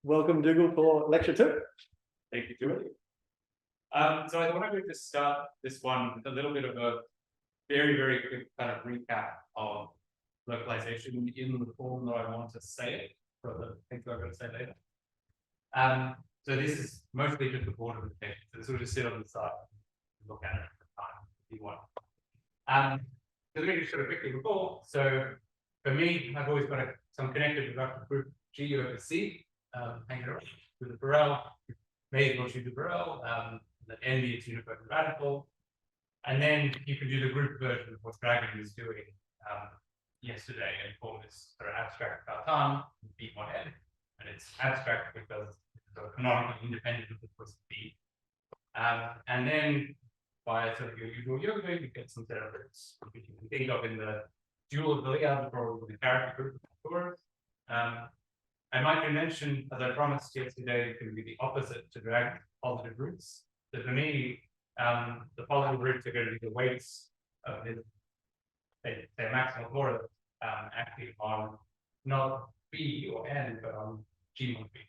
Welcome, Dougal, for lecture 2. Thank you, Julie. So I wanted to start this one with a little bit of a very, very quick kind of recap of localization in the form that I want to say it for the things I'm going to say later. So this is mostly just the border of the text. So this will just sit on the side and look at it at the time if you want. So let me just sort of quickly recall. So for me, I've always got some connected reductive group G over C, hanging around with the Borel, may equal to the Borel, the N be its uniform radical. And then you can do the group version of what Dragon was doing yesterday and form this sort of abstract Cartan, B1N. And it's abstract because it's sort of canonically independent of the twist B. And then by sort of your usual yoga, you get some set of roots, which you can think of in the dual of the Lie algebra with the character group of course. And my convention, as I promised yesterday, can be the opposite to drag positive roots. So for me, the positive roots are going to be the weights of this, say maximal order, acting on not B or N, but on G mod B.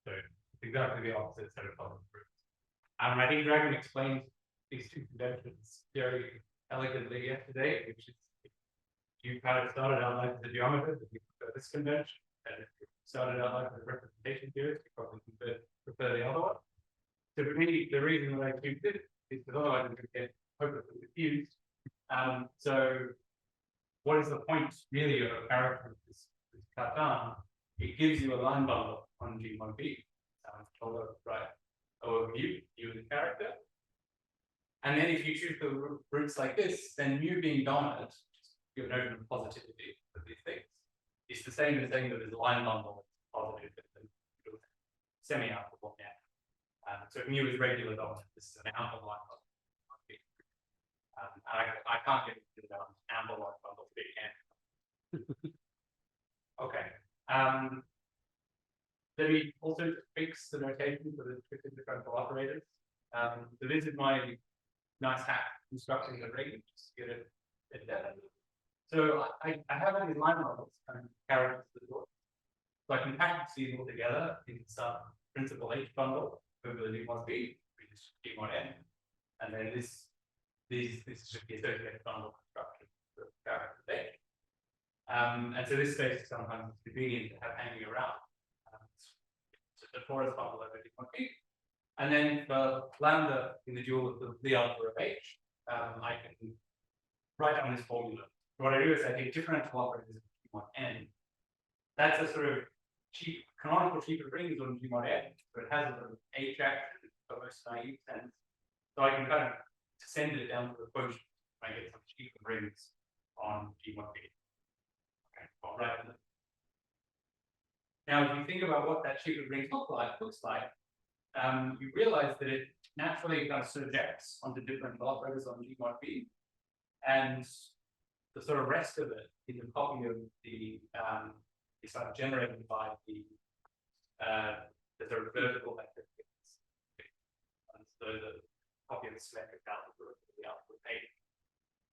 So it's exactly the opposite set of positive roots. I think Dragon explained these two conventions very elegantly yesterday, which is you kind of started out like the geometry, but you prefer this convention, and if you started out like the representation theorist, you probably prefer the other one. So for me, the reason that I choose this is because otherwise I'm going to get hopelessly confused. So what is the point really of a character of this Cartan? It gives you a line bundle on G mod B. Right overview, you as a character. And then if you choose the roots like this, then mu being dominant, your notion of positivity of these things, is the same as saying that there's a line bundle positive and semi-alpha one now. So mu is regular dominant. This is an ample line bundle. I can't get into the ample line bundle, but it can. Okay. Let me also fix the notation for the differential operators. So this is my nice hack constructing the ring, just to get it down. So I have all these line models and characters to the door. So I can package these all together in some principal H bundle over the D1B, which is D1N. And then this is just the associated bundle construction for characters H. And so this space is sometimes convenient to have hanging around. So the torus bundle over D1B. And then for lambda in the dual of the Lie algebra of H, I can write down this formula. What I do is I take differential operators of G1N. That's a sort of cheap, canonical cheaper rings on G1N, but it has a sort of H action, almost naive sense. So I can kind of send it down to the quotient. I get some cheaper rings on G1B. Okay, I'll write them. Now, if you think about what that cheaper ring looks like, you realize that it naturally kind of surjects onto different operators on G1B, and the sort of rest of it is a copy of the is kind of generated by the sort of vertical vector. And so the copy of the symmetric algebra of the algebra page.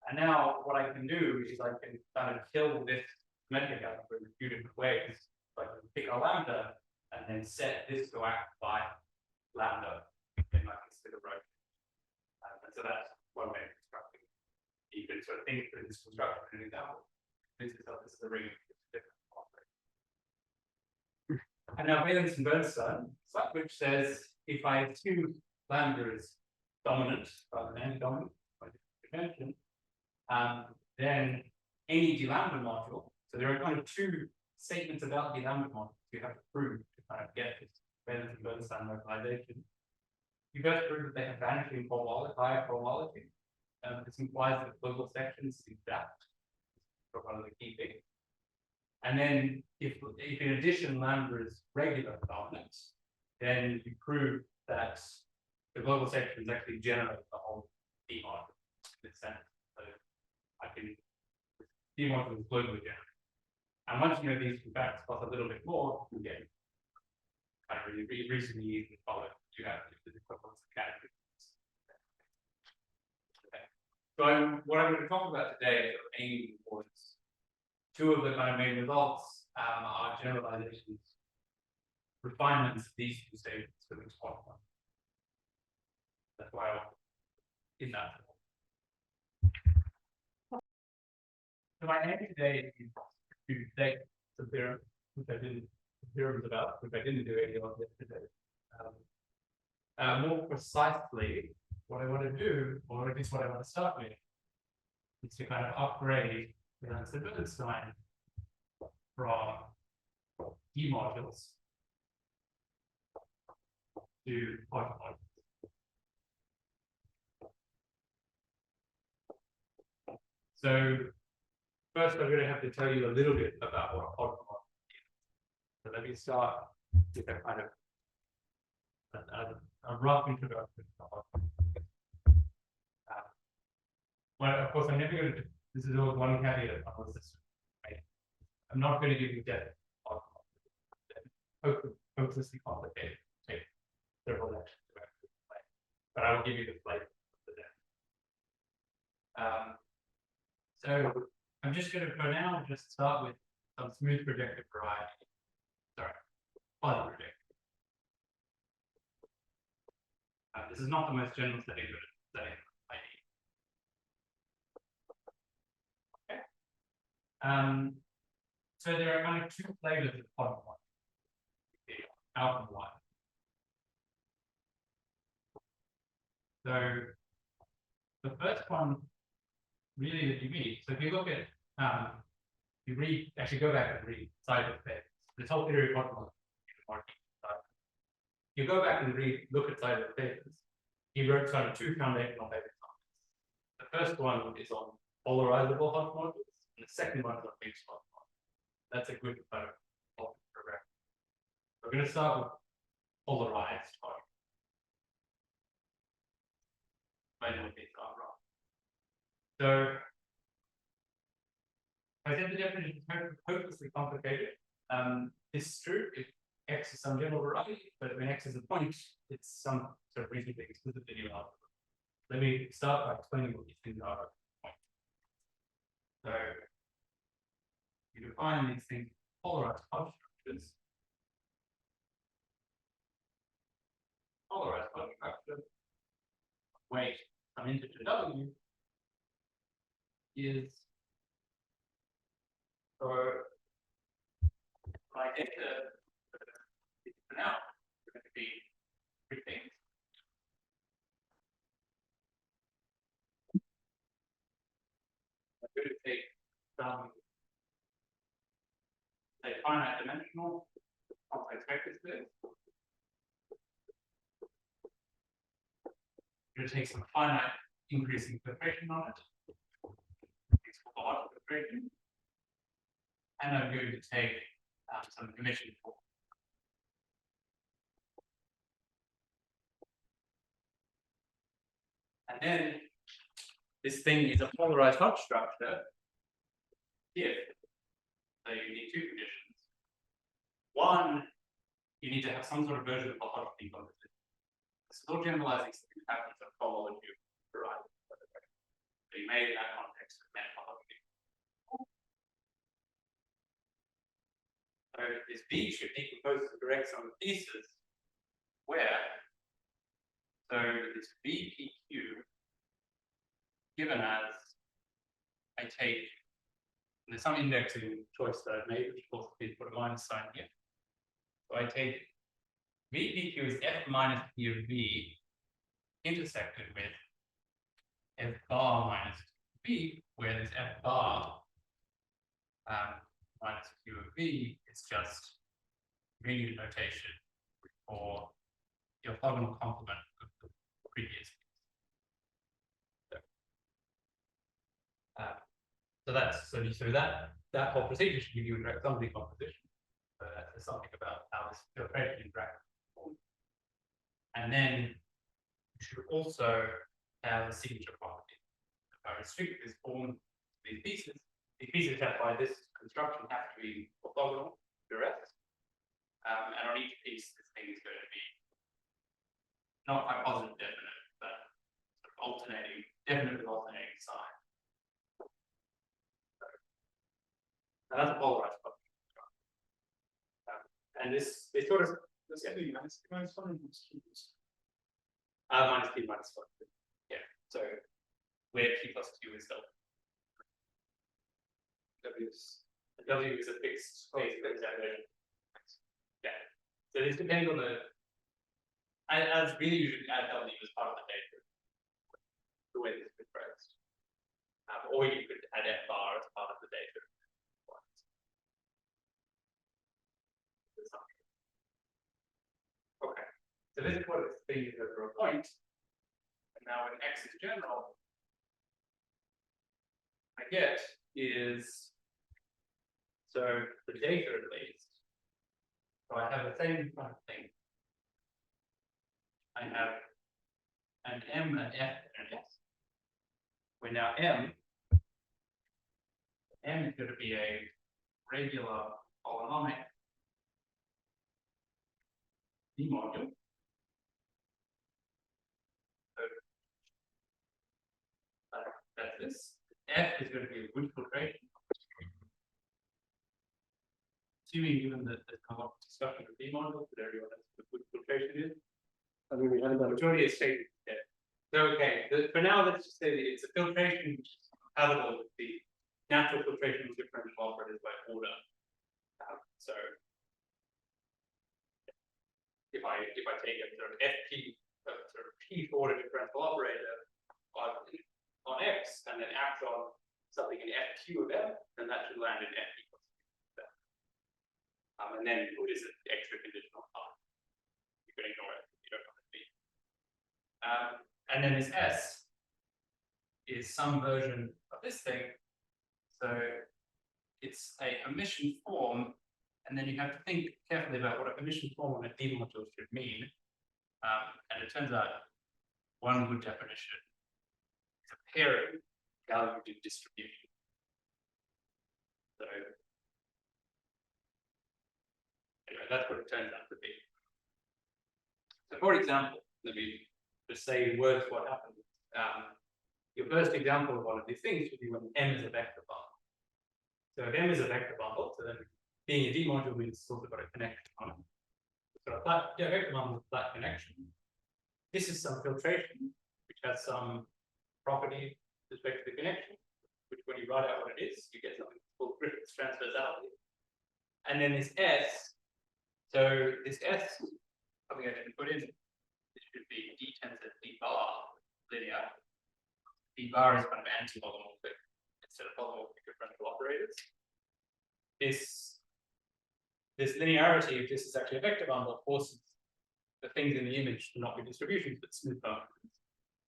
And now what I can do is I can kind of kill this symmetric algebra in a few different ways. So I can pick a lambda and then set this to act by lambda in my consideration. And so that's one way of constructing. You can sort of think through this construction in an example. This is a ring of different operators. And now Beilinson-Bernstein, which says if I assume lambda is dominant rather than anti-dominant by convention, then any d lambda module. So there are kind of two statements about d lambda modules you have to prove to kind of get this Beilinson-Bernstein localization. You first prove that they have vanishing cohomology. This implies that global sections is exact for one of the key things. And then if in addition lambda is regular dominant, then you prove that the global sections actually generate the whole D module in this sense. So I can D module is globally generated. And once you know these two facts plus a little bit more, you get kind of really reasonably easy to follow. You have the equivalence of categories. So what I'm going to talk about today is aiming towards two of the kind of main results are generalizations refinements of these two statements for this one. That's why I'm in that. So my aim today is to state the theorem, which I didn't, theorems about, which I didn't do any of yesterday. More precisely, what I want to do, or at least what I want to start with, is to kind of upgrade the Beilinson-Bernstein from E modules to Hodge modules. So first, I'm going to have to tell you a little bit about what a Hodge module is. So let me start with a kind of a rough introduction to Hodge module. Well, of course, I'm never going to. This is all one caveat on the system. Right? I'm not going to give you depth on hopelessly complicated. Take several lectures to actually explain, but I will give you the flavor of the depth. So I'm just going to, for now, just start with some smooth projective variety. Sorry, fuzzy projective. This is not the most general setting, but it's the setting I need. Okay. So there are kind of two flavors of Hodge module, out and white. So the first one really that you meet. So if you look at, you read, actually go back and read side effects. This whole theory of Hodge module. You go back and read, look at side papers. He wrote kind of two foundational paper topics. The first one is on polarizable Hodge modules, and the second one is on mixed Hodge modules. That's a good kind of topic program. We're going to start with polarized Hodge. I know these are wrong. So I said the definition is hopelessly complicated. This is true if X is some general variety, but when X is a point, it's some sort of reasonably explicit linear algebra. Let me start by explaining what these things are. So you define these things polarized Hodge structures. Polarized Hodge structure, weight some integer W is so my data for now are going to be three things. I'm going to take some say finite dimensional complex vector space. I'm going to take some finite increasing filtration on it. It's called Hodge filtration. And I'm going to take some emission form. And then this thing is a polarized Hodge structure here. So you need two conditions. One, you need to have some sort of version of the Hodge decomposition. This is all generalizing something that happens in cohomology variety. So you may in that context have met cohomology. So this V should decompose to the correct sum of pieces where so this VPQ given as I take, and there's some indexing choice that I've made, which of course please put a minus sign here. So I take VPQ is F minus P of V intersected with F bar minus V, where this F bar minus Q of V is just unit notation for the orthogonal complement of the previous. So that's so that whole procedure should give you a direct sum decomposition. That's something about how this filtration interacts. And then you should also have a signature property. If I restrict this form to these pieces that by this construction have to be orthogonal to the rest. And on each piece, this thing is going to be not quite positive definite, but sort of alternating, definitely alternating sign. Now that's a polarized structure. And this sort of Let's get the minus P minus 1 and minus P minus 1. Yeah. So where P plus Q is delta. W is a fixed phase examination. Yeah. So this depends on the. As really you should add W as part of the data. The way this is expressed. Or you could add F bar as part of the data. Okay. So this is what it's thinking over a point. And now when X is general, I get is so the data at least. So I have the same kind of thing. I have an M, an F, and an S. Where now M is going to be a regular polynomial D module. So that's this. F is going to be a Wood filtration. Assuming given that there's come up discussion of D modules, that everyone knows what Wood filtration is. I mean, we had that. Majority is stated there. So okay, for now let's just say that it's a filtration which is compatible with the natural filtration of differential operators by order. So if I take a sort of FP sort of P order differential operator on X and then act on something in FQ of M, then that should land in FP plus Q. And then what is it? The extra conditional part. You can ignore it. You don't want it to be. And then this S is some version of this thing. So it's a Hermitian form, and then you have to think carefully about what a Hermitian form on a D module should mean. And it turns out one good definition is a pairing valued in distribution. So anyway, that's what it turns out to be. So for example, let me just say in words what happens. Your first example of one of these things would be when M is a vector bundle. So if M is a vector bundle, so then being a D module means it's also got a connection on it. So a flat, vector bundle with flat connection. This is some filtration, which has some property with respect to the connection, which when you write out what it is, you get something called Griffith's transversality. And then this S, so this S, something I didn't put in, this should be D tensor D bar linear. D bar is kind of anti-polymorphic instead of polymorphic differential operators. This linearity, if this is actually a vector bundle, forces the things in the image to not be distributions but smooth functions.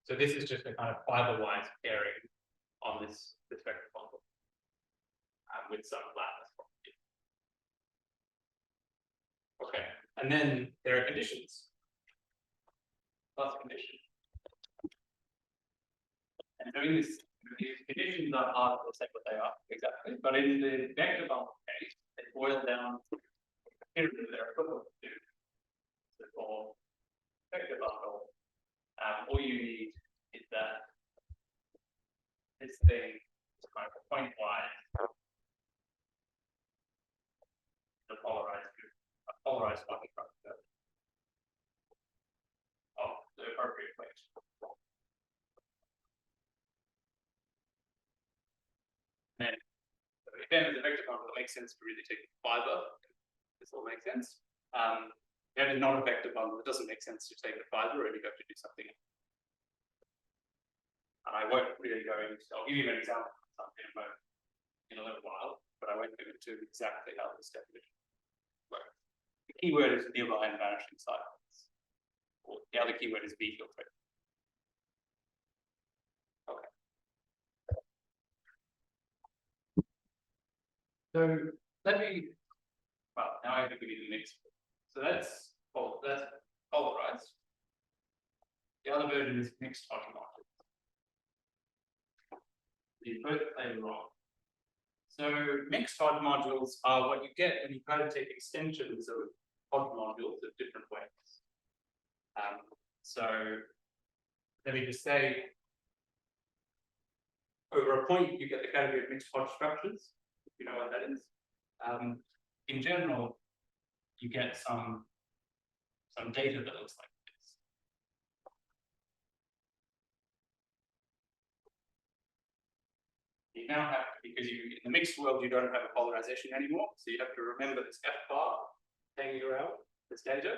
So this is just a kind of fiber-wise pairing on this vector bundle with some flatness property. Okay, and then there are conditions. Plus condition. And doing this, these conditions are hard to say what they are exactly, but in the vector bundle case, they boil down to their equivalent to. So for vector bundle, all you need is that this thing is kind of pointwise a polarized fucking structure of the appropriate place. And then, so if M is a vector bundle, it makes sense to really take fiber. This all makes sense. If M is not a vector bundle, it doesn't make sense to take the fiber, and you have to do something else. And I won't really go into, I'll give you an example of something in a little while, but I won't go into exactly how this definition works. The keyword is nearby and vanishing cycles. Or the other keyword is V filtration. Okay. So let me, well, now I think we need the next. So that's polarized. The other version is mixed Hodge modules. You both play wrong. So mixed Hodge modules are what you get when you try to take extensions of Hodge modules of different ways. So let me just say, over a point, you get the category of mixed Hodge structures, if you know what that is. In general, you get some some data that looks like this. You now have, because in the mixed world, you don't have a polarization anymore. So you have to remember this F bar hanging around this data.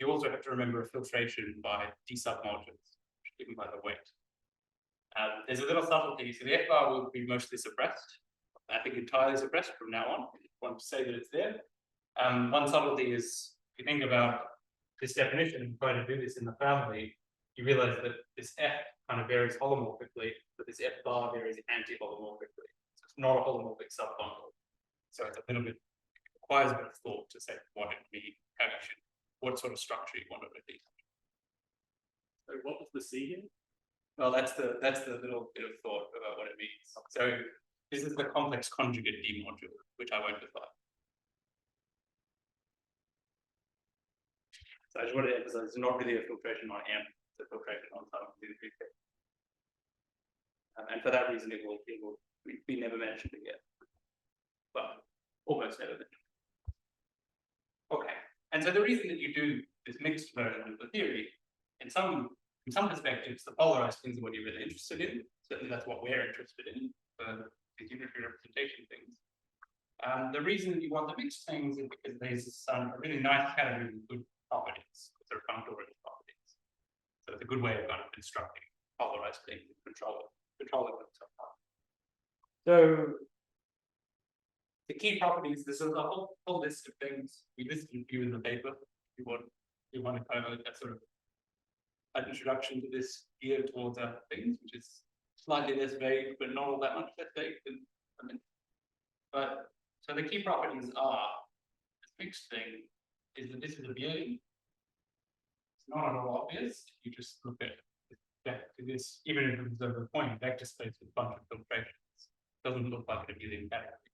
You also have to remember a filtration by D submodules, given by the weight. There's a little subtlety. So the F bar will be mostly suppressed. I think entirely suppressed from now on. If you want to say that it's there. One subtlety is, if you think about this definition and try to do this in the family, you realize that this F kind of varies holomorphically, but this F bar varies anti-holomorphically. So it's not a holomorphic subbundle. So it's a little bit, requires a bit of thought to say what it means, how you should, what sort of structure you want it to be. So what was the C here? Well, that's the little bit of thought about what it means. So this is the complex conjugate D module, which I won't define. So I just want to emphasize it's not really a filtration on M, it's a filtration on some of the prefix. And for that reason, it will be never mentioned again. Well, almost never mentioned. Okay. And so the reason that you do this mixed version of the theory, in some perspectives, the polarized things are what you're really interested in. Certainly that's what we're interested in for these unitary representation things. The reason that you want the mixed things is because there's some really nice category of good properties, sort of functorial properties. So it's a good way of kind of constructing polarized things and controlling them somehow. So the key properties, this is a whole list of things. We listed a few in the paper. If you want to kind of a sort of an introduction to this geared towards other things, which is slightly less vague, but not all that much less vague than but so the key properties are this mixed thing is that this is abelian. It's not at all obvious if you just look at this, even if it's over a point vector space with a bunch of filtrations. It doesn't look like an abelian category.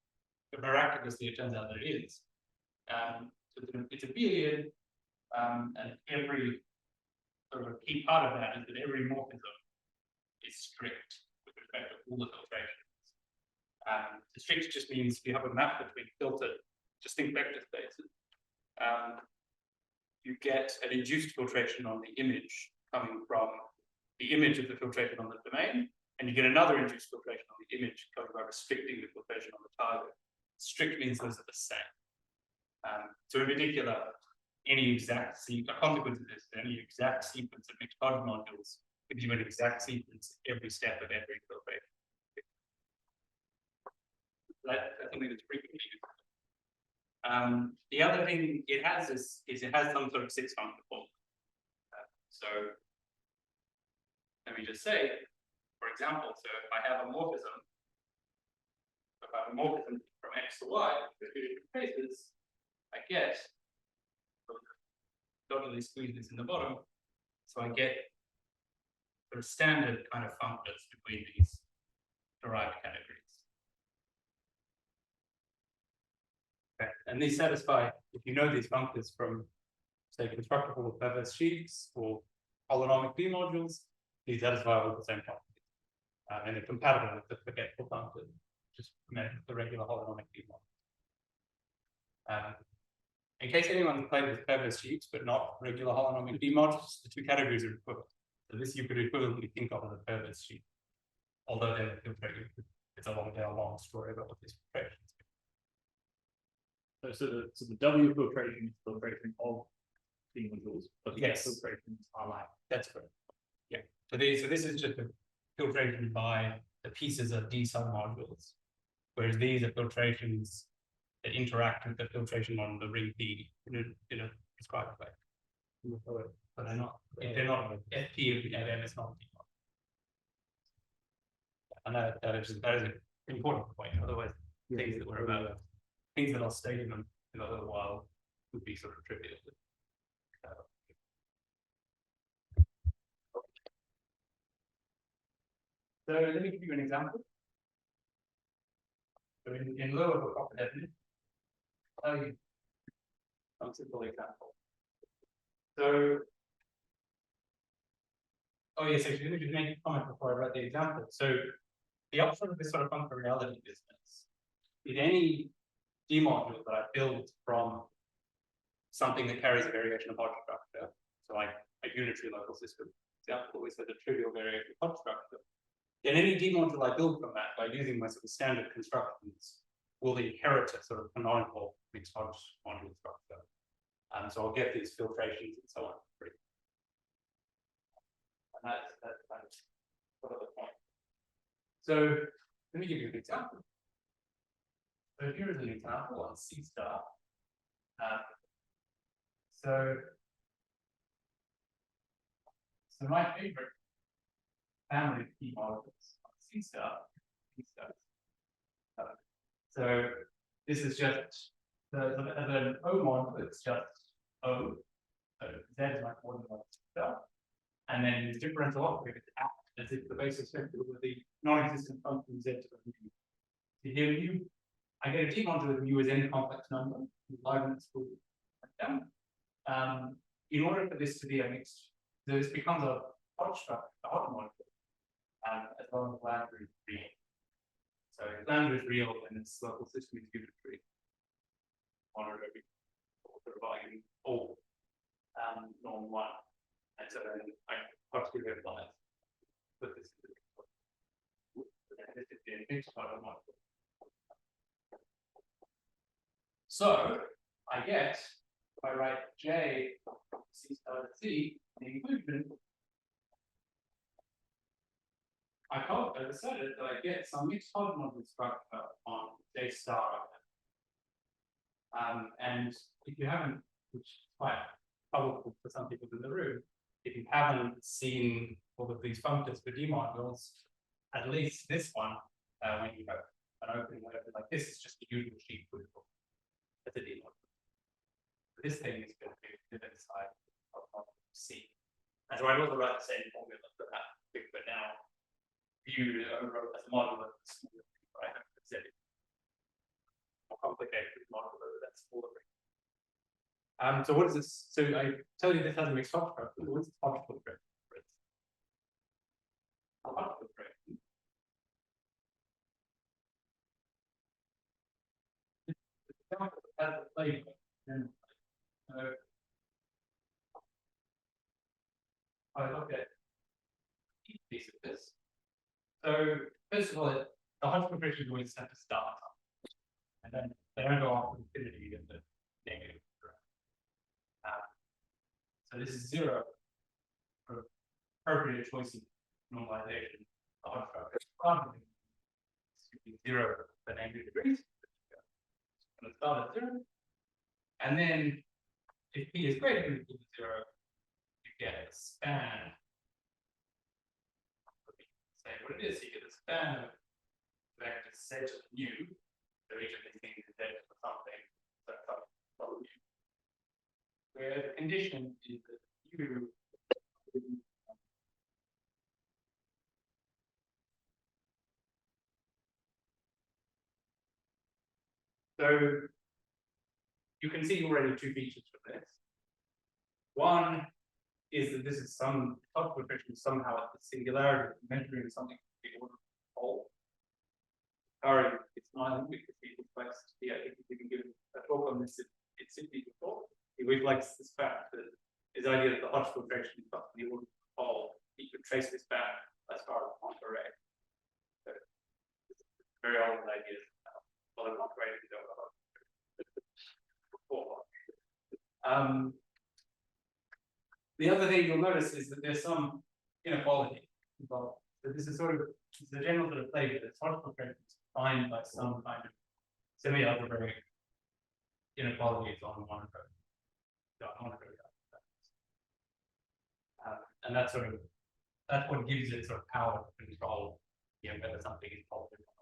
But miraculously, it turns out that it is. So it's abelian, and every sort of a key part of that is that every morphism is strict with respect to all the filtrations. The strict just means you have a map between filtered distinct vector spaces. You get an induced filtration on the image coming from the image of the filtration on the domain, and you get another induced filtration on the image coming by restricting the filtration on the target. Strict means those are the same. So in particular, any exact consequence of this, any exact sequence of mixed Hodge modules gives you an exact sequence every step of every filtration. That's something that's frequently used. The other thing it has is it has some sort of six function formula. So let me just say, for example, so if I have a morphism, from X to Y, with two different cases, I get, totally squeeze this in the bottom, so I get sort of standard kind of functors between these derived categories. Okay. And these satisfy, if you know these functors from, say, constructible perverse sheaves or holonomic B modules, these satisfy all the same properties. And they're compatible with the forgetful functor, just the regular holonomic B module. In case anyone's played with perverse sheaves, but not regular holonomic B modules, the two categories are equivalent. So this you could equivalently think of as a perverse sheaf, although they're filtrating. It's a long story about what these filtrations. So the W filtration is filtration of B modules, but yes, filtrations are like that's correct. Yeah. So this is just a filtration by the pieces of D submodules, whereas these are filtrations that interact with the filtration on the ring P in a prescribed way. But they're not. If they're not FP of M, it's not D module. And that is an important point. Otherwise, things that were about things that I'll state in a little while would be sort of trivial. So let me give you an example. So in lieu of a proper definition, I'll tell you some simple example. So, oh yes, actually, let me just make a comment before I write the example. So the upshot of this sort of functoriality business is any D module that I build from something that carries a variation of Hodge structure. So like a unitary local system. Example, we said a trivial variation of Hodge structure. Then any D module I build from that by using my sort of standard constructions will inherit a sort of canonical mixed Hodge module structure. So I'll get these filtrations and so on. And that's sort of the point. So let me give you an example. So here is an example on C star. So my favorite family of key modules on C star. So this is just the O module, it's just O. So Z is my coordinate star. And then the differential operator act as if the basis vector with the non-existent function Z to the mu. So here mu, I get a D module with mu as any complex number. Leibniz will write down. In order for this to be a mixed, so this becomes a Hodge structure, a Hodge module, as long as lambda is real. So if lambda is real, then its local system is unitary. Honored every providing all norm 1. And so then I partially applies. But this is the mixed Hodge module. So I get, if I write J C star to C, the inclusion, I decided that I get some mixed Hodge module structure on J star. And if you haven't, which is quite probable for some people in the room, if you haven't seen all of these functors for D modules, at least this one, when you have an opening like this, is just a usual sheet with as a D module. This thing is going to be the side of C. And so I also write the same formula for that, but now viewed as a model of the smaller thing, right? I have to set it more complicated model over that smaller thing. So what is this? So I tell you this has a mixed Hodge structure. What's the Hodge filtration? The Hodge filtration has a flavor. I look at each piece of this. So first of all, the Hodge filtration is always set to start, and then they don't go off to infinity in the negative. So this is 0 for appropriate choice of normalization. The Hodge structure should be 0 for negative degrees. It's going to start at 0. And then if P is greater than or equal to 0, you get a span. Say what it is, you get a span of vector Z of mu. So each of these things is Z for something. So W. Where the condition is that U so you can see already two features from this. One is that this is some Hodge filtration somehow at the singularity measuring something the order of the whole. Sorry, it's not because we reflex. Yeah, if you can give a talk on this, it's simply before. It reflects this fact that his idea that the Hodge filtration is the order of the whole. He could trace this back as far as Monterey. So it's very old ideas. A lot of Monterey to go about. The other thing you'll notice is that there's some inequality involved. So this is sort of the general sort of flavor that Hodge filtration is defined by some kind of semi-algebraic inequalities on monotone. And that's sort of what gives it sort of power to control whether something is positive or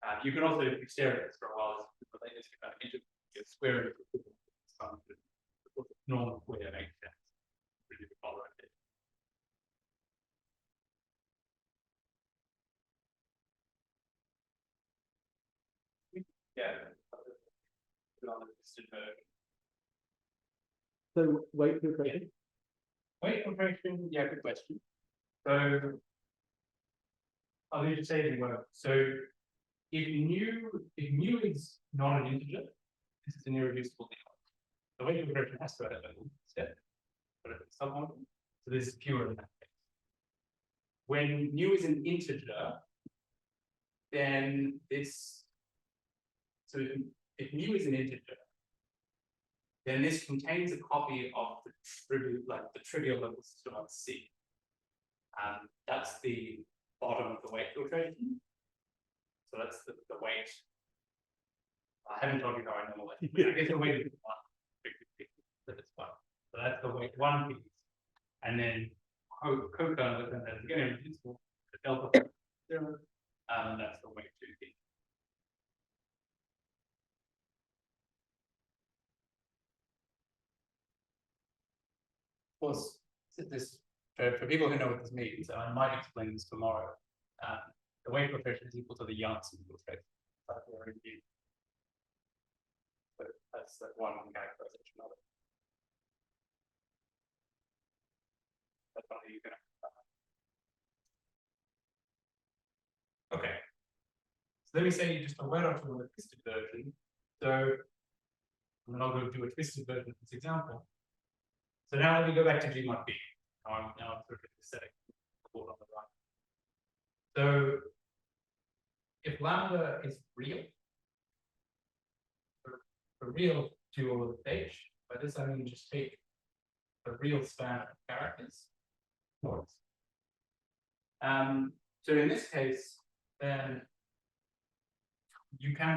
not. You can also stare at this for a while as the latest kind of square it some normal way that makes sense. Really follow it. Yeah. So weight filtration? Weight filtration, yeah, good question. So I'll need to say the word. So if mu is not an integer, this is an irreducible thing. The weight filtration has to have a step, but if it's submodel, so this is pure in that case. When mu is an integer, then this, so if mu is an integer, then this contains a copy of the trivial level system on C. That's the bottom of the weight filtration. So that's the weight. I haven't told you how I normalize it, but I guess the weight is one. So that's the weight one piece. And then co-kernel is again reducible to delta 0. And that's the weight two piece. Of course, this for people who know what this means, and I might explain this tomorrow. The weight filtration is equal to the Janssen filtration. So that's one characterization of it. That's one that you can. Okay. So let me say just a word or two on the twisted version. So then I'll go do a twisted version of this example. So now let me go back to G mod B. Now I'm sort of setting the board on the right. So if lambda is real, a real dual of H, by this I mean just take the real span of characters. So in this case, then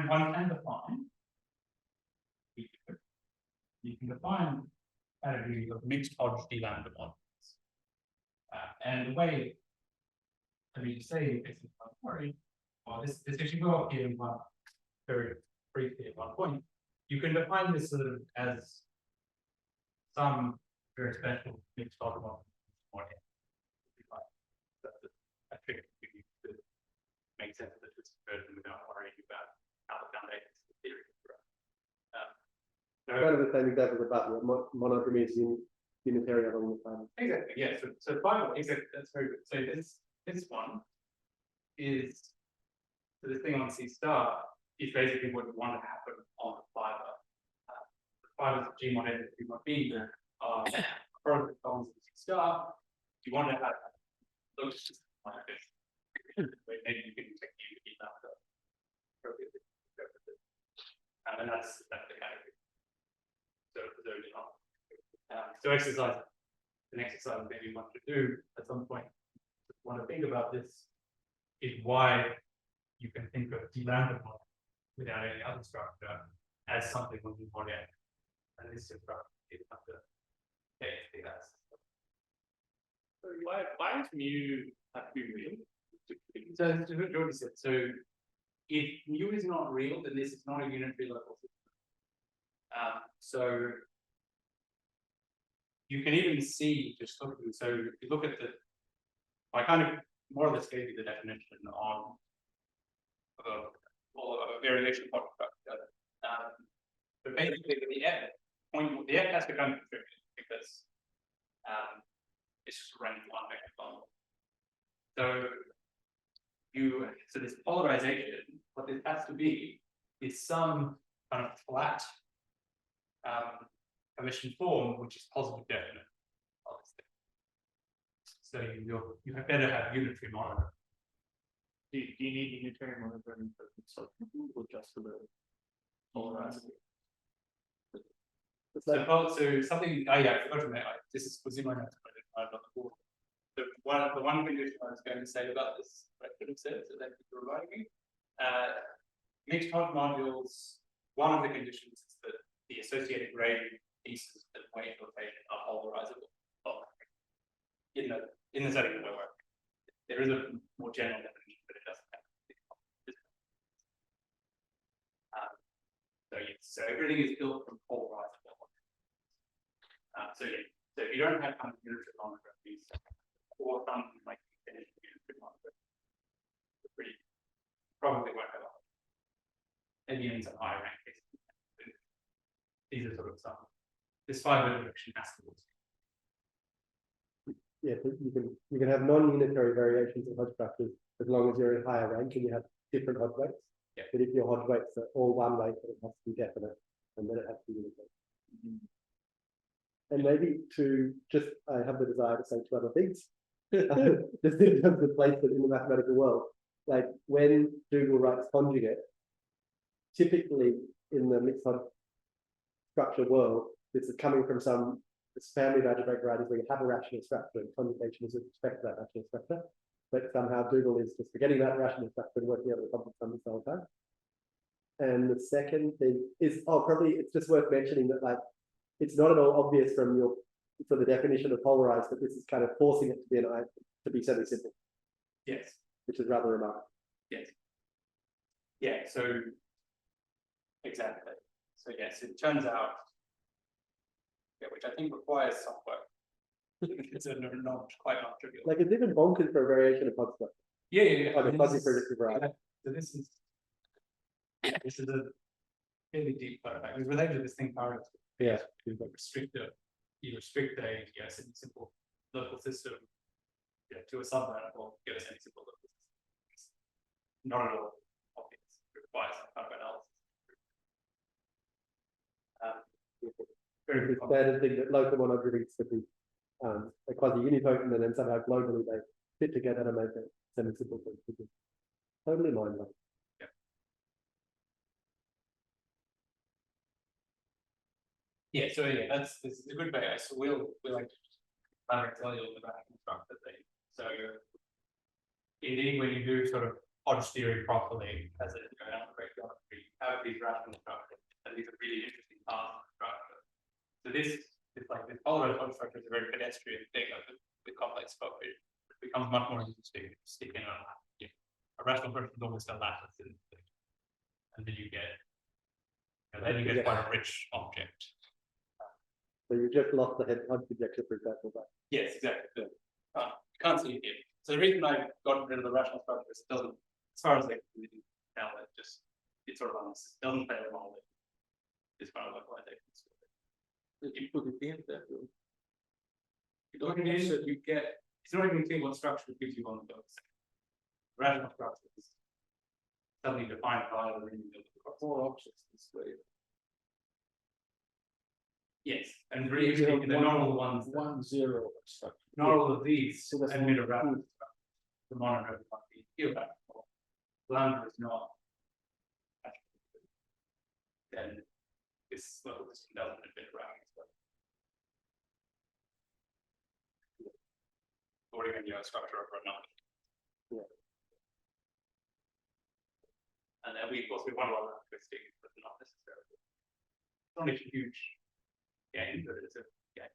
one can define. You can define categories of mixed Hodge d lambda models. And the way, let me just say, this is not worried. Well, this actually go up here in one very briefly at one point. You can define this sort of as some very special mixed Hodge model. A trick to make sense of the twisted version without worrying about how the foundations of the theory kind of the same example about monodromy is unitary along the plan. Exactly, yeah. So final, exactly, that's very good. So this one is, so this thing on C star is basically what you want to happen on the fiber. The fibers of G mod A and G mod B are product columns of C star. You want to have looks just like this. Maybe you can take you to keep that appropriately. And that's the category. So exercise, an exercise maybe you want to do at some point, want to think about this, is why you can think of d lambda model without any other structure as something when you model it. And this structure is under that's. So why does mu have to be real? So as George said, so if mu is not real, then this is not a unitary level system. So you can even see just looking. So if you look at I kind of more or less gave you the definition on a variation point structure. But basically, the F has to come contribute because it's just a random one vector bundle. So this polarization, what this has to be, is some kind of flat Hermitian form, which is positive definite. So you had better have unitary monodromy. Do you need unitary monodromy for or just for the polarization? So something, yeah, I forgot to mention, this was in my notes, but I didn't write it on the board. The one condition I was going to say about this, I could have said, so thank you for reminding me. Mixed Hodge modules, one of the conditions is that the associated gradient pieces that weight filtration are polarizable. In the setting that we're working, there is a more general definition, but it doesn't have to be. So everything is built from polarizable. So if you don't have kind of unitary monodromies or something like unitary monodromy, pretty probably won't have a lot. Maybe in some higher rank cases. These are sort of some. This fiber direction has to work. Yeah, so you can have non-unitary variations of Hodge structures as long as you're in higher rank and you have different Hodge weights. But if your Hodge weights are all one weight, it has to be definite, and then it has to be uniform. And maybe I have the desire to say two other things, just in terms of placement in the mathematical world. Like when Dougal writes conjugate, typically in the mixed Hodge structure world, this is coming from this family of algebraic varieties where you have a rational structure, and conjugation is with respect to that rational structure. But somehow Dougal is just forgetting that rational structure and working out the complex numbers the whole time. And the second thing is, probably it's just worth mentioning that like it's not at all obvious from the definition of polarized that this is kind of forcing it to be semi-simple. Yes. Which is rather remarkable. Yes. Yeah. So exactly. So yes, it turns out, which I think requires some work. It's not quite not trivial. Like it's even bonkers for a variation of Hodge structure. Yeah. Like a fuzzy predictive variety. So this is a really deep part. It's related to this thing power. Yeah. You restrict a simple local system to a submanifold, get a semi-simple local system. It's not at all obvious. It requires some kind of analysis. Very standard thing that local monodromies could be a quasi-unipotent, and then somehow globally they fit together to make a semi-simple thing. Totally mind-blowing. Yeah, so this is a good base. So we like to tell you the rational structure thing. So indeed, when you do sort of Hodge theory properly, as it great geometry, you have these rational structures, and these are really interesting parts of the structure. So this polarized Hodge structure is a very pedestrian thing with complex function. It becomes much more interesting sticking on a rational function is almost a lattice in the thing. And then you get quite a rich object. So you just lost the Hodge conjecture, for example. But yes, exactly. You can't see it here. So the reason I got rid of the rational structure is it doesn't, as far as I can tell, it sort of doesn't play a role in this kind of localization. Did you put it in there? You don't need it, you get, it's not even clear what structure it gives you on the books. Rational structure is suddenly defined by the reading of More objects this way. yes, and really interesting, they're not all the ones. 1, 0 structure. Not all of these So that's admit a one. rational structure. The monodromy might be irrational. Lambda is not. Then this local system doesn't admit a rational structure. Or even structure over a number. Yeah. And then we want a lot of linguistics, but not necessarily. It's not a huge game, but it's a game.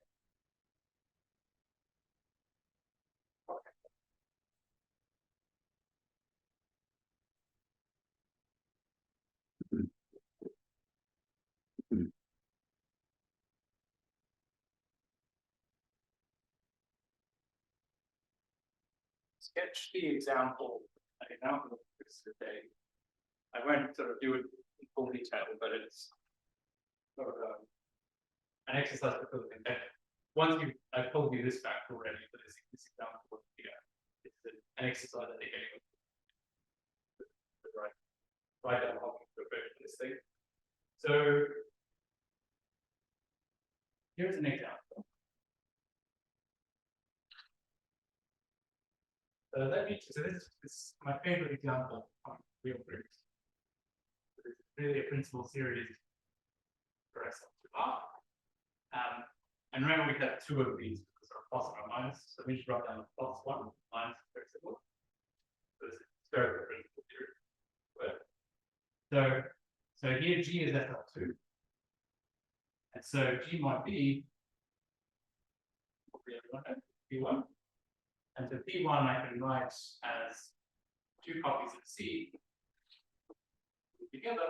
Okay. Sketch the example of this today. I won't sort of do it in full detail, but it's sort of an exercise for building. I've told you this fact already, but this example here, it's an exercise that they gave me. Write down how to version of this thing. So here's an example. So this is my favorite example of real groups. It's really a principal series for S up to R. And remember, we have two of these because they're plus or minus. So we just write down +1, minus, very simple. So this is very principal series. So here G is S up 2. And so G might be P1. And so P1 I can write as 2 copies of C together,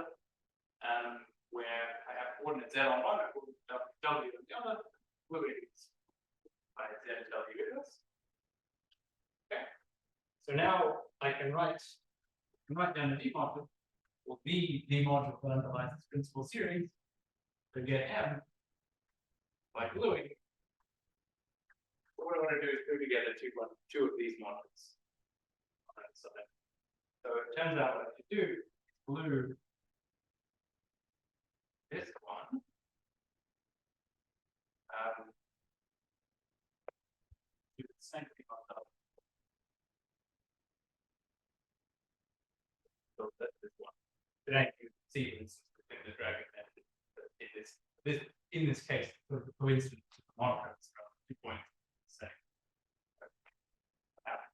where I have coordinate Z on one, I coordinate W on the other, fluids by Z W inverse. Okay. So now I can write down the D module, or the module that underlies this principal series, to get M by gluing. What I want to do is glue together two of these modules. So it turns out what I can do glue this one. Do the same thing on top. So that's this one. Today you see this the dragon method. In this case, for instance, the monochromes are 2 points the same.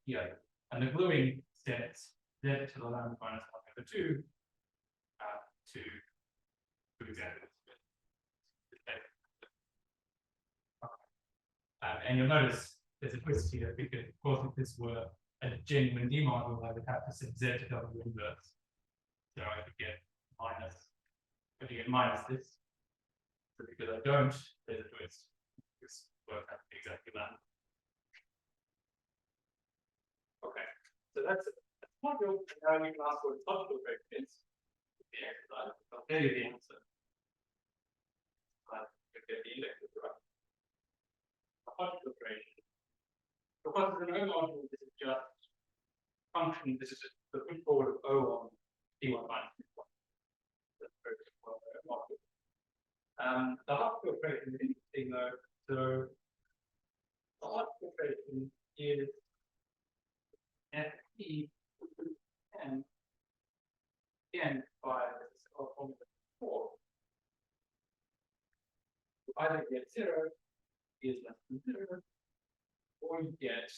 Here, and the gluing sets z to the lambda minus 1/2 to exactly this. And you'll notice there's a twist here because, of course, if this were a genuine D model, I would have to set z to W inverse. So I could get minus this. So because I don't, there's a twist. This works out exactly that. Okay, so that's module. Now you can ask what its logical vector is. The exercise. I'll tell you the answer. You get the index right. Hodge filtration. Because it's an O module, this is just function. This is just the put forward of O on T1 minus T1. That's very well module. The Hodge filtration is interesting though. So the Hodge filtration is FP and again by formula 4. You either get 0 is less than 0, or you get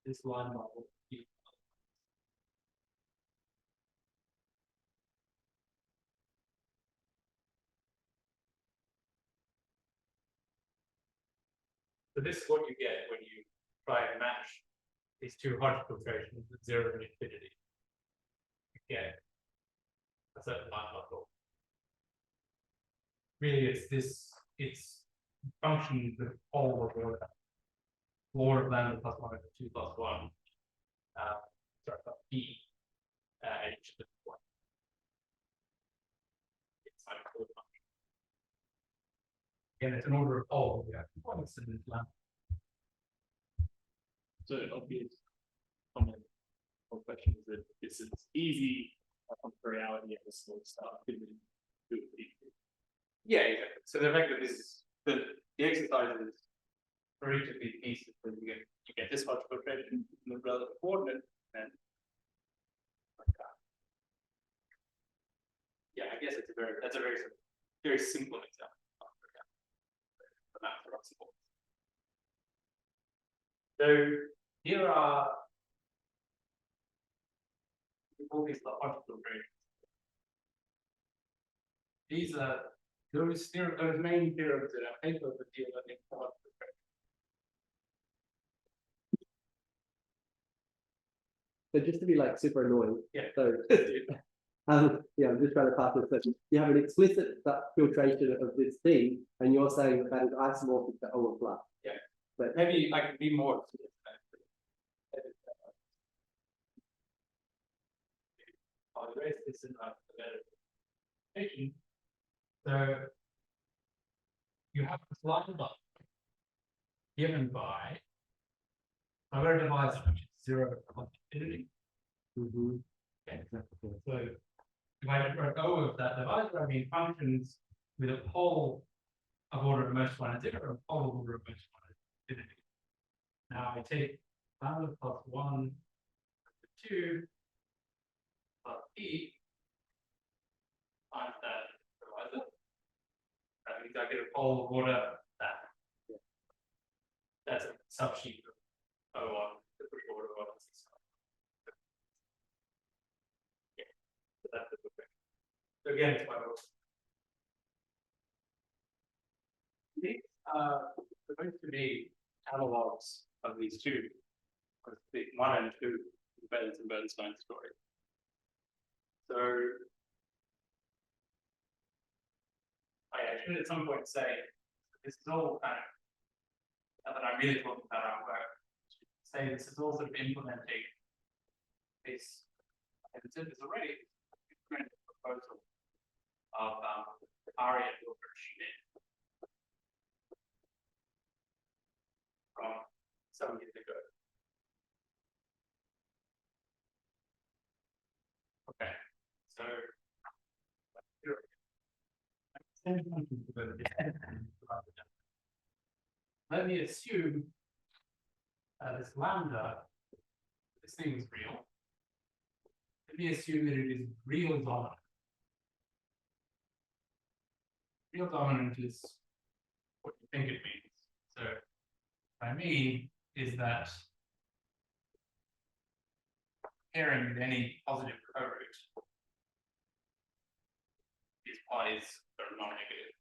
this line model. So this is what you get when you try and match these two Hodge filtrations with 0 and infinity. You get a certain line model. Really, it's function the whole of order. Lord of lambda plus 1 over 2 plus 1. Sorry, plus b at each of the point. It's like a function. Again, it's an order of all the points in this lambda. So obvious comment or question is that this is easy on reality and this sort of stuff. Yeah, exactly. So the fact that this is the exercises for each of these pieces, where you get this Hodge filtration in the relative coordinate, and like that. Yeah, I guess that's a very simple example. The math for us. So here are all these Hodge filtrations. These are those main theorems that are paper that deal with Hodge filtration. So just to be like super annoying. Yeah. So yeah, I'm just trying to pass this. So you have an explicit filtration of this thing, and you're saying that is isomorphic to O of plus. Yeah. But maybe I can be more. I'll erase this in a better presentation. So you have this line above given by I'm going to divide it, which is 0 from infinity. Okay, so if I write O of that divisor, I mean functions with a pole of order of most 1 and 0, and a pole of order of most 1 and infinity. Now I take lambda plus 1 2 plus p times that divisor. That means I get a pole of order that. Yeah. That's a subsheet of O1, the push order of O1. Yeah. So that's the perfect. So again, it's my book. These are supposed to be analogs of these two. The 1 and 2 Beilinson-Bernstein story. So I should at some point say this is all kind of, now that I'm really talking about our work, say this is all sort of implementing this. I said this already. Proposal of Ari and Schmid from some years ago. Okay, So. Let me assume this lambda, this thing is real. Let me assume that it is real dominant. Real dominant is what you think it means. So what I mean is that pairing with any positive coroot is pies that are non-negative.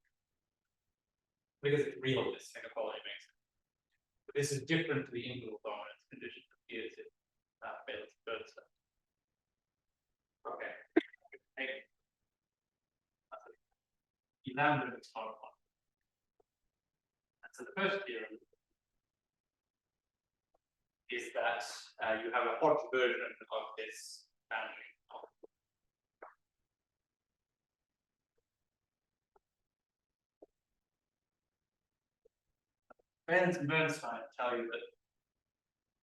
Because it's real, this inequality makes sense. But this is different to the integral dominance condition that appears in Beilinson-Bernstein. Okay. Lambda is not one. And so the first theorem is that you have a Hodge version of this vanishing. Beilinson-Bernstein tell you that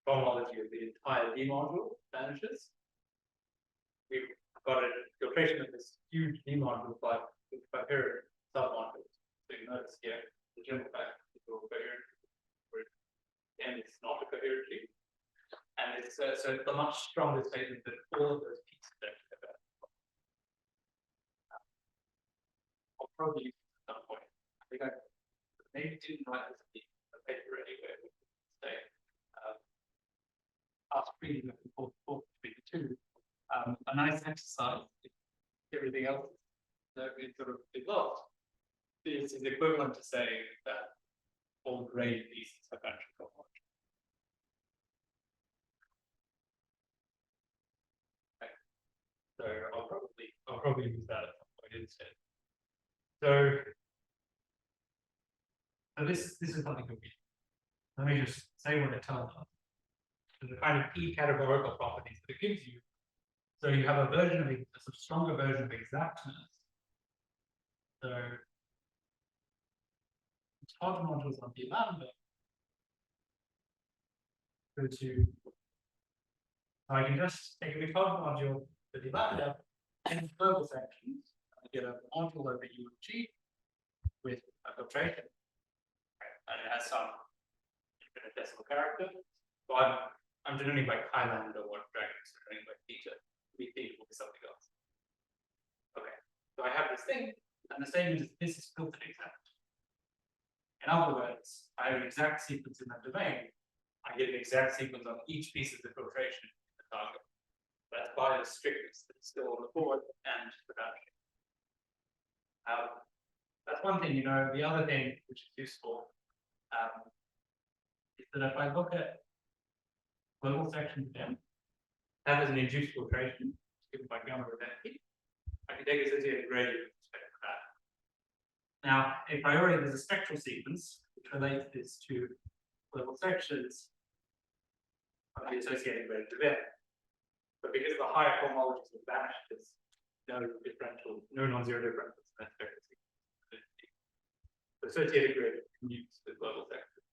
cohomology of the entire D module vanishes. We've got a filtration of this huge D module by coherent submodules. So you notice here the general fact is coherent, where n is not a coherent G. And it's so it's a much stronger statement that all of those pieces don't together. I'll probably use it at some point. I think I maybe didn't write this in a paper anywhere. Say, after reading the report between the two, a nice exercise. If everything else is sort of lost. This is equivalent to saying that all grade pieces have vanishing cohomology. Okay. So I'll probably use that at some point instead. So this is something that let me just say what it tells us. So the kind of key categorical properties that it gives you. So you have a version of a sort of stronger version of exactness. So Hodge modules on the lambda go to. I can just take a Hodge module for the lambda in verbal sections. I get a module over U of G with a filtration, and it has some infinitesimal character. So I'm denoting by chi lambda or dragging denoting by theta. We think will be something else. Okay, so I have this thing, and the statement is this is filtered exact. In other words, I have an exact sequence in that domain. I get an exact sequence on each piece of the filtration in the target. That's by the strictness that's still on the board and the vanishing. That's one thing, you know. The other thing which is useful is that if I look at global section 10, that is an induced filtration given by gamma identity. I can take associated gradient with respect to that. Now, a priori, there's a spectral sequence which relates this to level sections of the associated gradient of n. But because the higher cohomologies have vanished, there's no non-zero differentials in that spectral sequence. The associated gradient commutes with level sections.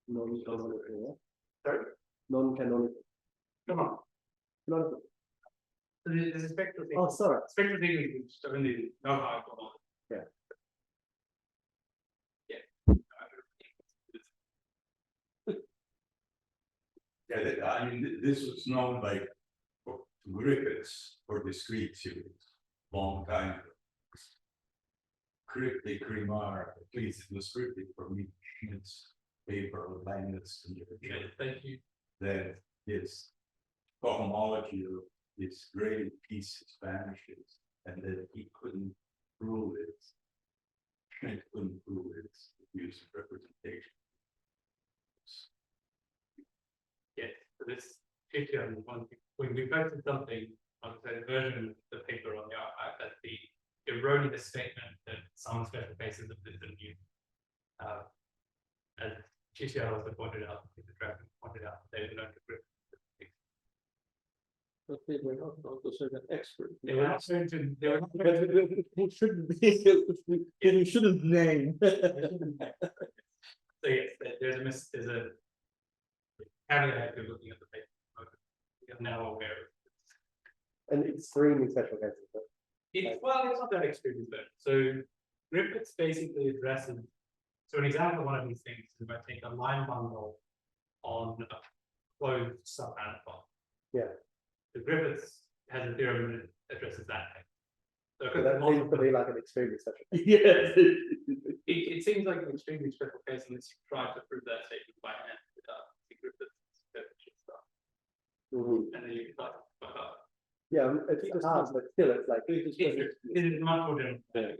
Non-canonical. Sorry? Non-canonical. Come on. Canonical. So there's a spectral sequence. Oh, sorry. Spectral sequence which only no higher cohomology. Yeah. Yeah, I mean, this was known by Griffiths for discrete series, long time ago. Cryptic remark, at least it was cryptic for me, Schmid's paper on Leibniz. Okay, thank you. That this cohomology of this graded pieces vanishes, and that he couldn't prove it. Schmid couldn't prove its use of representation. Yes, so this picture on one thing. When we posted something on the version of the paper on the arXiv, that's the erroneous statement that some special cases of this are new. As TCR also pointed out, the traffic pointed out, they were not But they were not also an expert. they were not going to, they were not It shouldn't be. You shouldn't name. So yes, there's a caveat if you're looking at the paper. We are now aware of this. an extremely special case. It's not that extremely special. So Griffiths basically addresses. So an example of one of these things is if I take a line bundle on a closed submanifold. Yeah. The Griffiths has a theorem that addresses that case. So So that seems to be like an extremely special case. Yes. it seems like an extremely special case unless you try to prove that statement by hand without the Griffiths stuff. Mhm. And then you can like fuck up. Yeah, it's hard, but still, it's like, It is much more general. So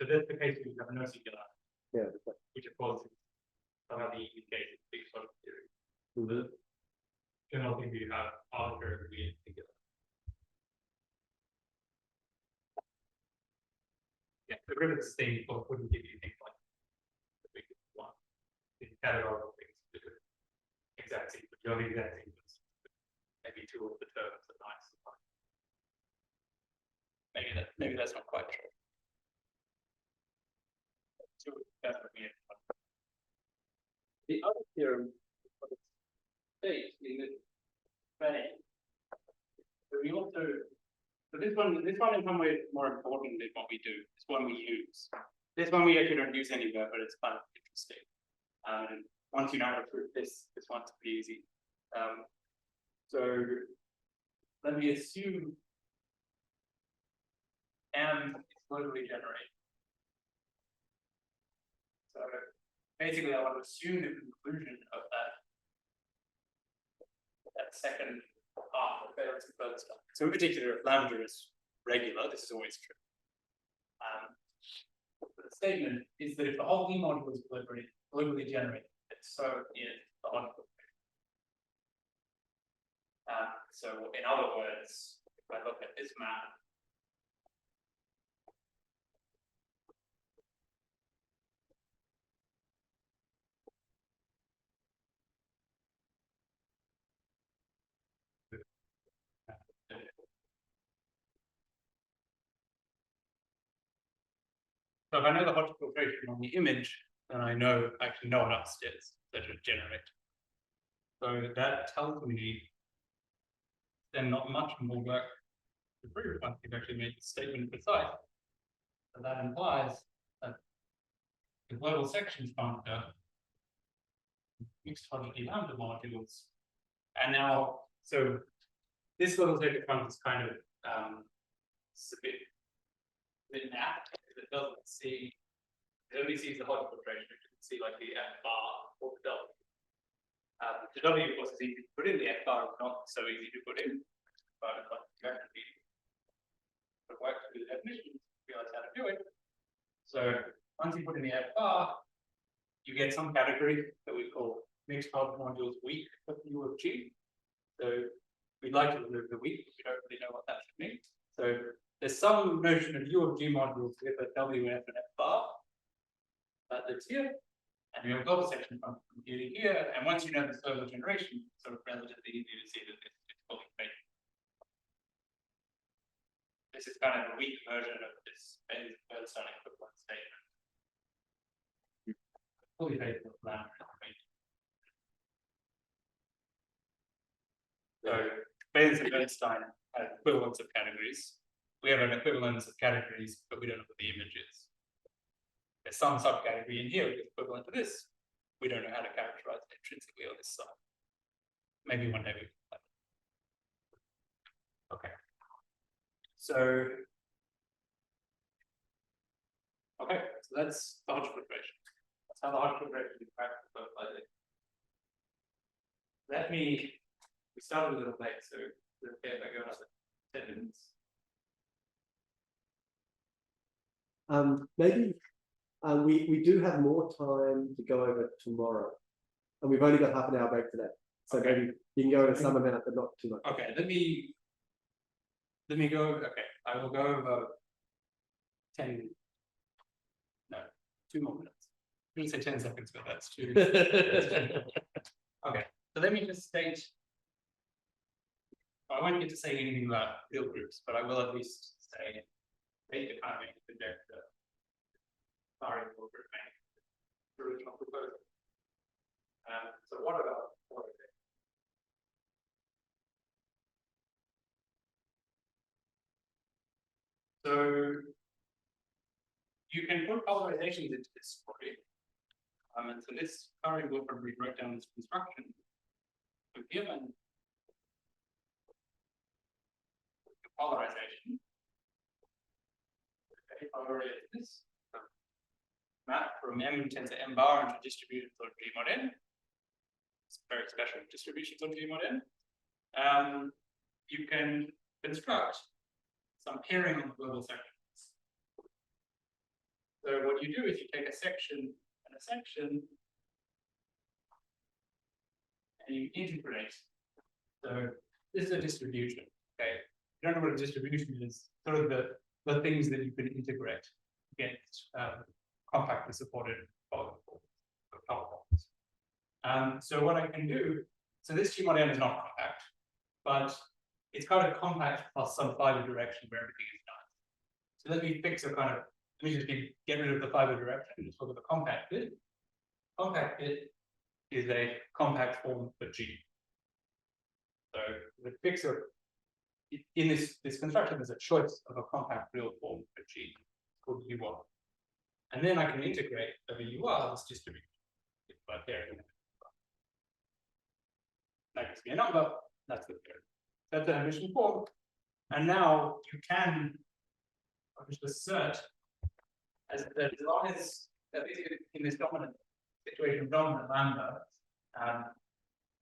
that's the case where you have no singular, yeah, which of course is somehow the easy case of big sort of theory. Mhm. General thing you have arbitrarily in singular. Yeah, the Griffiths thing wouldn't give you things like the biggest one. The categorical things, the exact sequence, you have the exact sequence. Maybe two of the terms are nice. Maybe that's not quite true. Two that's what we have. The other theorem states in the vanishing. So we also, so this one in some ways is more important than what we do. It's one we use. This one we actually don't use anywhere, but it's kind of interesting. Once you know how to prove this one's pretty easy. So let me assume M is locally generated. So basically I want to assume the conclusion of that second half of Beilinson-Bernstein. So in particular, if lambda is regular, this is always true. But the statement is that if the whole E module is locally generated, so is the Hodge filtration. So in other words, if I look at this map, so if I know the Hodge filtration on the image, then I actually know what else it is that should generate. So that tells me then not much more work to prove once you've actually made the statement precise. So that implies that the global sections functor mixed Hodge lambda modules. And now, so this global section functor is kind of it's a bit napped because it doesn't see, it only sees the Hodge filtration, it doesn't see like the F bar or the W. The W, of course, is easy to put in, the F bar is not so easy to put in, but you actually work through the definitions, realize how to do it. So once you put in the F bar, you get some category that we call mixed Hodge modules weak of U of G. So we'd like to remove the weak, but we don't really know what that should mean. So there's some notion of U of G modules with a W, F, and F bar that lives here. And you have a global section from computing here. And once you know the global generation, it's sort of relatively easy to see that it's fully baked. This is kind of a weak version of this Beilinson equivalent statement. Fully baked with lambda information. So Beilinson-Bernstein has equivalence of categories. We have an equivalence of categories, but we don't know what the image is. There's some subcategory in here which is equivalent to this. We don't know how to characterize it intrinsically on this side. Maybe one day we will. Okay. So that's the Hodge filtration. That's how the Hodge filtration is practiced both by the. We started a little late, so we're okay if I go another 10 minutes. Maybe we do have more time to go over tomorrow, and we've only got half an hour break today. So Okay. maybe you can go over some amount, but not too much. Okay, let me go. Okay, I will go over 10. No, 2 more minutes. I'm going to say 10 seconds, but that's too. Okay, so let me just state. I won't get to say anything about field groups, but I will at least say make a kind of conjecture. Sorry, field group the original proposal. So what about So you can put polarizations into this story. And so this currently will probably write down this construction. So given the polarization, okay, polarization this map from M tends to M bar into distributions on G mod N. It's very special distributions on G mod N. You can construct some pairing on the global sections. So what you do is you take a section and a section and you integrate. So this is a distribution. Okay. If you don't know what a distribution is, sort of the things that you can integrate against compactly supported polymorphs. So what I can do, so this G mod N is not compact, but it's got a compact plus some fiber direction where everything is nice. So let me fix a kind of, let me just get rid of the fiber direction and just look at the compact bit. Compact bit is a compact form for G. So the fixer in this construction there's a choice of a compact real form for G called U1. And then I can integrate over UR this distribution by pairing. That gives me a number, that's the pair. That's an emission form. And now you can just assert as long as in this dominant situation, dominant lambda,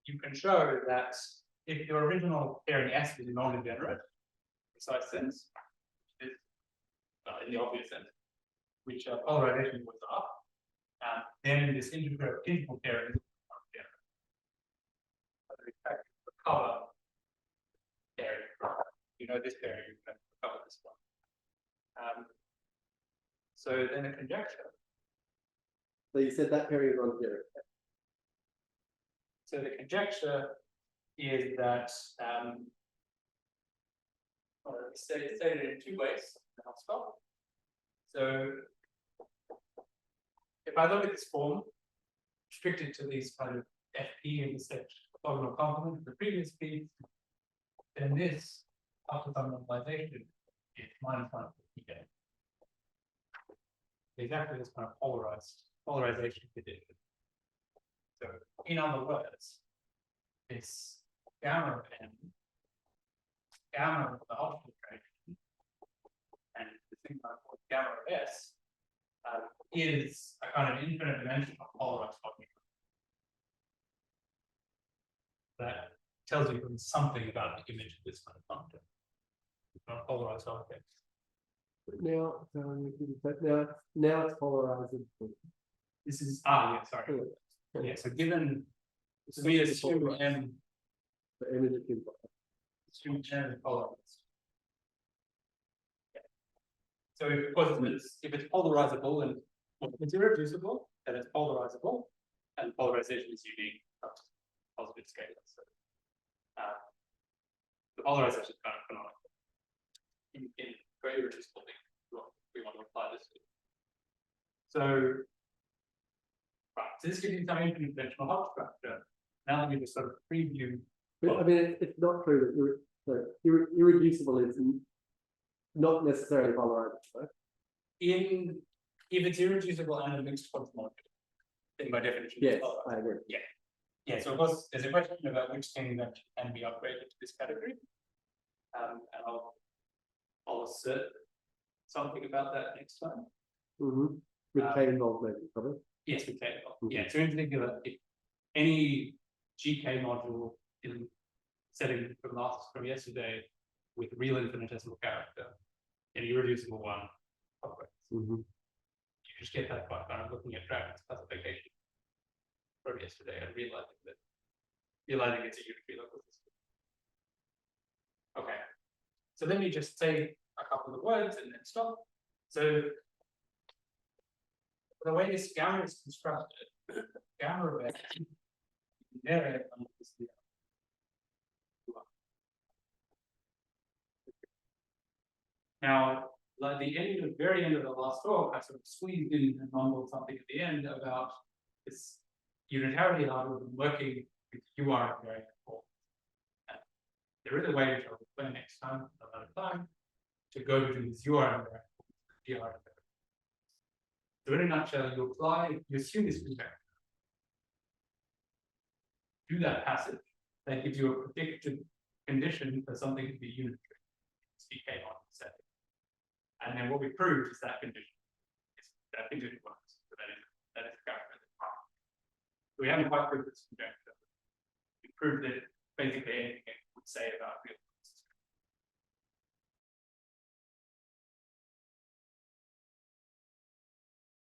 you can show that if your original pairing S is non-degenerate, precise sense, which is in the obvious sense, which polarization was up, then this integral pairing is non-degenerate. With respect to the color pairing, you know this pairing, you can cover this one. So then a conjecture. So you said that pairing is non-zero. So the conjecture is that it's stated in two ways, and I'll stop. So if I look at this form, restricted to these kind of FP and the set orthogonal complement of the previous piece, then this, after some normalization, is -1 for PK. Exactly this kind of polarization condition. So in other words, this gamma of M, gamma of the Hodge filtration, and the thing I call gamma of S is a kind of infinite dimensional polarized object. That tells you something about the image of this kind of function. It's not a polarized object. Now, now it's polarized. This is yeah, sorry. Yeah, so given so we assume M The image is assume M is polarized. Yeah. So of course if it's polarizable and if it's irreducible, then it's polarizable, and polarization is unique up to positive scalar. So the polarization is kind of canonical. In very irreducible thing, we want to apply this to. So right, so this gives you some infinite dimensional Hodge structure. Now let me just sort of preview. I mean, it's not true that irreducible is not necessarily polarized, right? If it's irreducible and a mixed cohomology, then by definition Yes, it's polarized. I agree. Yeah, so of course there's a question about which thing that can be upgraded to this category. And I'll assert something about that next time. With K-involved maybe, probably. Yes, with K. Yeah, so in particular, if any GK module in setting from yesterday with real infinitesimal character, an irreducible one, you just get that by kind of looking at Dragon's classification from yesterday and realizing it's a unitary local system. Okay, so let me just say a couple of words and then stop. So the way this gamma is constructed, gamma of X now, like the very end of the last talk, I sort of squeezed in and mumbled something at the end about this unitarity algorithm working with UR very important. There is a way which I'll explain next time, another time, to go between this UR invariant and the DR invariant. So in a nutshell, you assume this conjecture. Do that passage, that gives you a predicted condition for something to be unitary. It's DK on set. And then what we proved is that condition. That condition works. So that is a characteristic. We haven't quite proved this conjecture. We proved that basically anything it would say about real